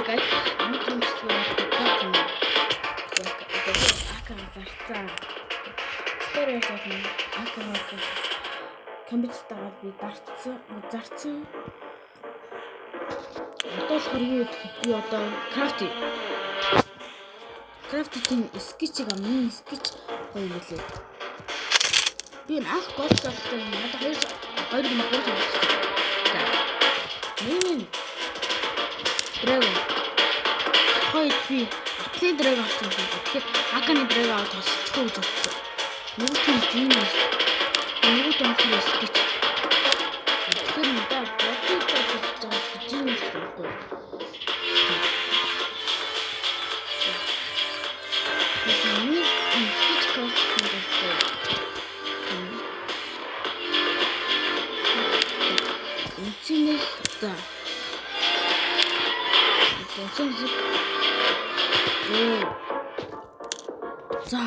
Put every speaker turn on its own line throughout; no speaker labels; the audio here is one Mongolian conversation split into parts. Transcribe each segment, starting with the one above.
guys, I'm going to компьютертайгаар би зарцсан. Одоо болохоор би одоо крафтинг скетчийг амны скетч гоё үлээ. Би анх гол завтай надад хоёр юм гол завтай. Нэмэн дрэгон хоёр би атлет дрэгон авсан. Тэгэхээр аканы дрэгон аваад тосчихгүй гэж бодсон. Нөгөө тийм гинэс нөгөө том скетч. Тэгэхээр надад бодож гинэс байхгүй. Да.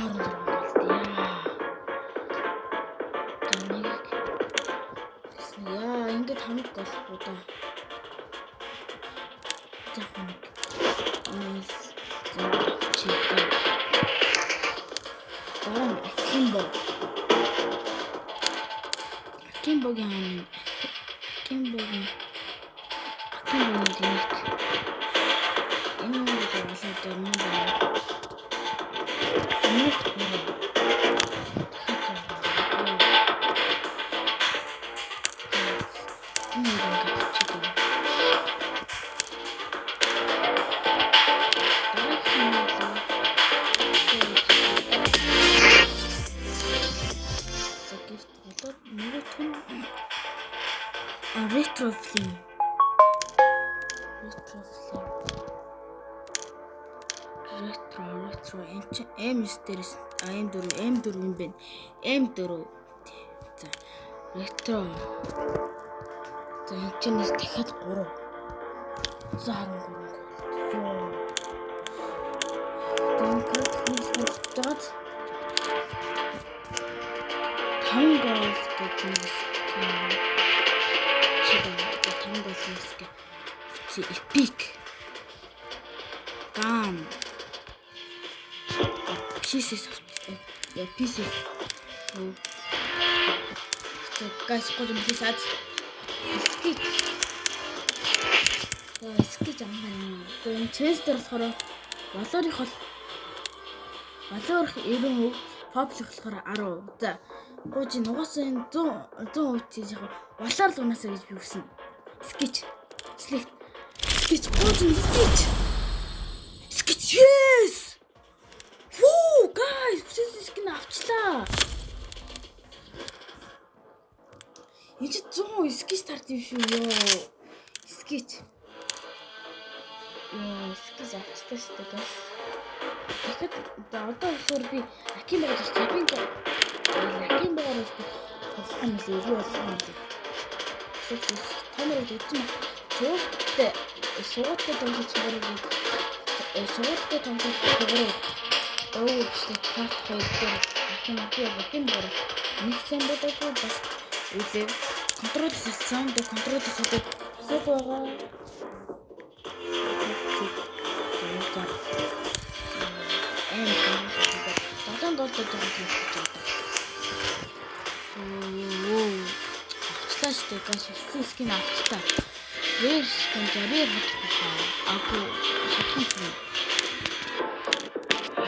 Это я ингээд хамт голбоо да. Заханаг. Кимбогийн дийт. Энэ нь болоод юм байна. Retro film. Retro M-стерс M4 юм байна. M4. За. Retro. За энэчнээс дахиад 3. За 13. Тэгээд хийсгээд тангол epic gam pieces so guys kodum pisat skit амхан энэ честер болохоор Валорх 90% паблик болохоор 10. За гооч нугасаа энэ 100% тийж яг валаар л унаасаа гэж би үснэ. Sketch гооч sketch yes. Woo guys скин авчлаа. Энэ ч 100% sketch тарт юм шүү ёо. Sketch авчлаа шүү дээ. Тэгэхээр одоо болохоор би аким байгаа ч аким байгаа бол толхон мэлээ юу болсон юм бэ? Томор үтэн сугаттай томч чигээр парт хоёр аким байгаа нэг сан бодоггүй бас үлээ контрол систем контрол систем байгаа. Авчлаа гаш скин авчлаа. Вэс контролер aku шатхан.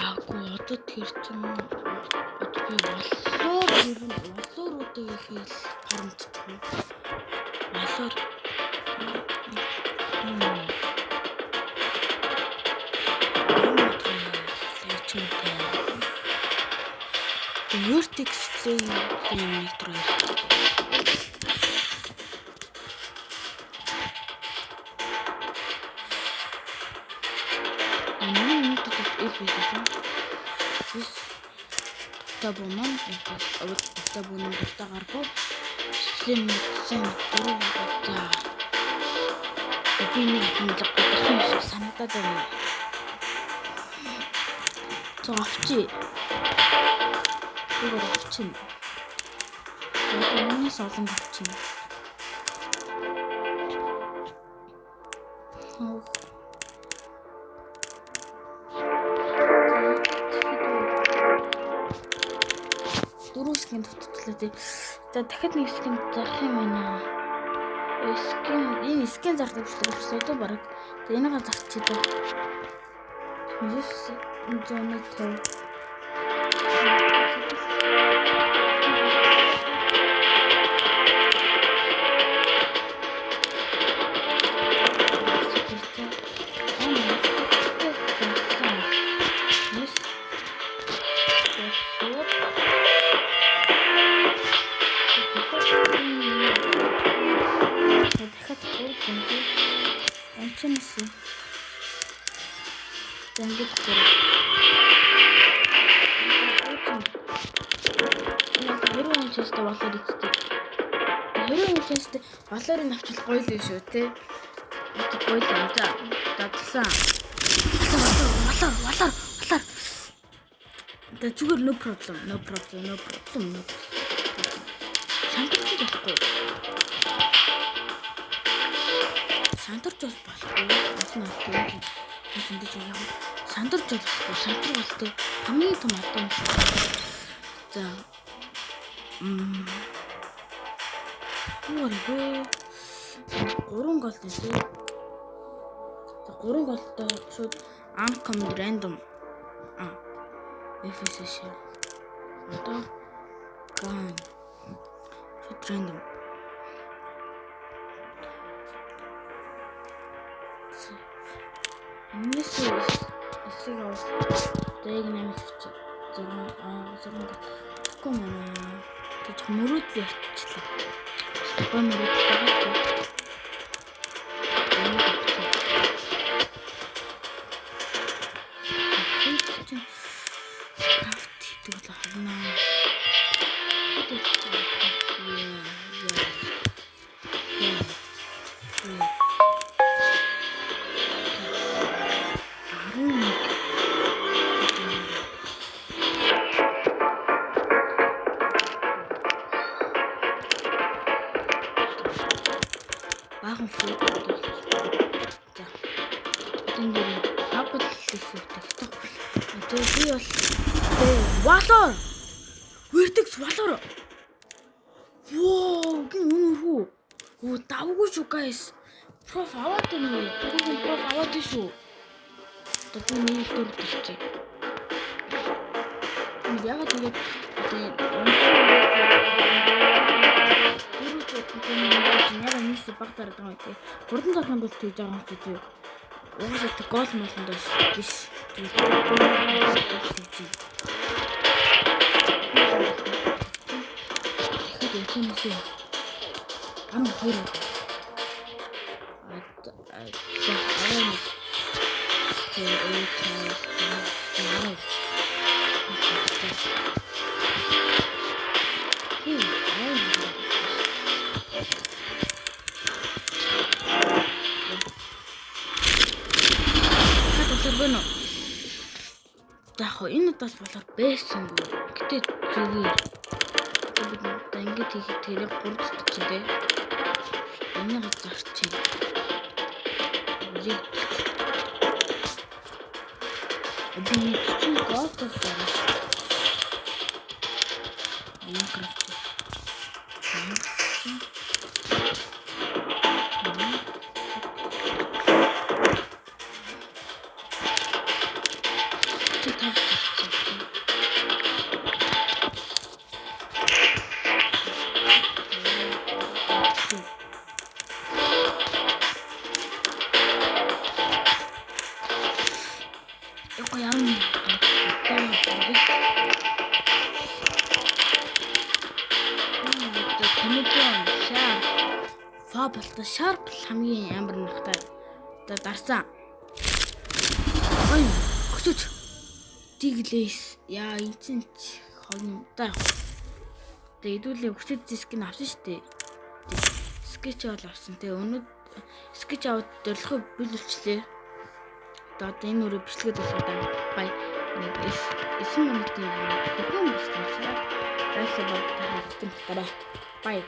Aku одоо тэр чинь би болооруудыг хийх харамтдаг. Болоор Vertex Flame Nitro. Табуман табун тагарбо член сэн дөрөвдөө бидний хэмжлэг гэх санагдаад байна. Зовчи. 이거 붙인. 여기 서든 붙인. скин тотчлаа тий. За дахиад нэг скин зарах юм байна. Энэ скин зардаг шүү дээ баг. Тэгээ энийг зарчих дээ. Yes, зоны тоо. Баларын авчвал гоё л шүү те. Гоё л юм за. Дадлсан. Балар. Тэ зүгээр no problem. Шантарч болохгүй. Шантарч болохгүй. Асна болохгүй. Энд чинь яг шантарч болохгүй. Шантар болтой. Хамгийн том алдаа юм шиг. За. Гурван гол тийм. 3 голтой шууд uncommon random FSS одоо ган шууд random Энэсээ эсэг авах дайнамик чи зураг коммана гэж мөрөд ярьчлаа. Стопон мөрөд байгаа. Баахан фрут болчих. За. Энэ дээр хабл хийх тэгтэх. Тэгээ би бол валор. Вертекс валор. Воо, гин үнэрхүү. Оо, давгүй шүү guys. Проф аваад байна. Бүгд проф аваад шүү. Одоо би нэг дөр болчих. Яг тэгээд яа нийс багтаар байгаа юм тий. Хурдан зарханд бол тэгж байгаа юм чи тий. Уусаа гол молонд биш. Тэхээ ам хоёр. Яг энэ удаас болоор байсан бүү. Гэтэ зүгээр. Бид одоо ингэж хийх тэрэг 3 ч дээ. Энийг зарчих. Яг. Би чи гоотос байна. Minecraft. Фабл шарп хамгийн амар нахтай одоо дарсан. Ой, өгсөж. Диглэс. Яа, энэ ч хогн та. Тэгээ хэдүүлээ өгсөж дискийг авсан шүү дээ. Скетч бол авсан. Тэгээ өнөө скетч аваад дөрлөхөд биелүүлчлээ. Одоо энэ үрээ бичлэгэд болоо бай. Нэг 9 минутын хөхөн бичлээ. Байсаа баг та хэвтэн тараа. Бай.